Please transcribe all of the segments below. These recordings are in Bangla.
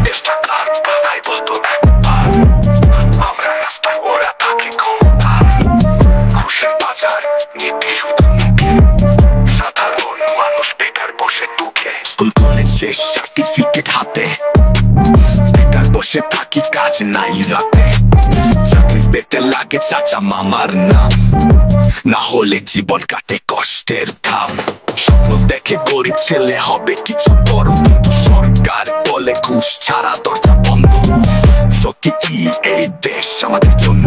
দেশটা কার পাতায় বলতো একবার, আমরা রাস্তায় ওরা থাকে ক্ষমতার। খুশির বাজার নীতি শুধু মুখে, সাধারণ মানুষ বেকার বসে দুঃখে। স্কুল কলেজ শেষ সার্টিফিকেট হাতে, বেকার বসে থাকি কাজ নাই রাতে। চাকরি পেতে লাগে চাচা মামার নাম, না হলে জীবন কাটে কষ্টের ঘাম। স্বপ্ন দেখে গরিব ছেলে হবে কিছু বড়, কিন্তু সরকার বলে ঘুষ ছাড়া দরজা বন্ধ। সত্যি কি এই দেশ আমাদের জন্য,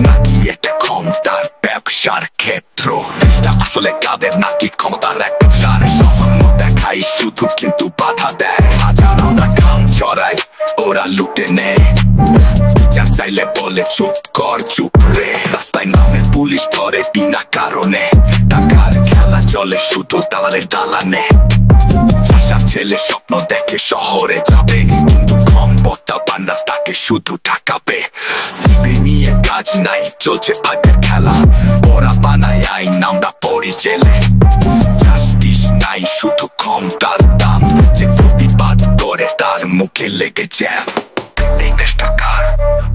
নাকি এটা ক্ষমতার ব্যবসার ক্ষেত্র? দেশটা আসলে কাদের, নাকি ক্ষমতার এক ব্যবসার? স্বপ্ন দেখাই শুধু কিন্তু বাধা দেয়। হাজার আমরা খাম চড়াই, ওরা লুটে নেয়। বিচার চাইলে বলে চুপ কর চুপ রে। রাস্তায় নামে পুলিশ ধরে বিনা কারণে, টাকার খেলা চলে শুধু দালালের দালানে। চাষার ছেলে স্বপ্ন দেখে শহরে যাবে, কিন্তু ক্ষমতা বান্ডা তাকে শুধু ঠকাবে। নিয়ে কাজ নাই, চলছে ভাগ্যের খেলা। ওরা বানায় আইন, আমরা পড়ি জেলে। জাস্টিস নাই, শুধু ক্ষমতার দাম। যে প্রতিবাদ করে তার মুখে লেগে জ্যাম। এই দেশটা কার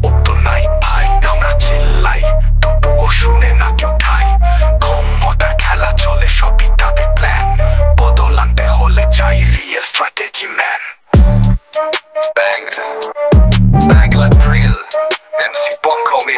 উত্তর নাই ভাই, আমরা চিল্লাই তবুও শুনে না কেউ ঠাই। ক্ষমতার খেলা চলে সবই তাদের প্ল্যান, বদল আনতে হলে চাই real strategy man. Bang, bang like drill, MC Bongo me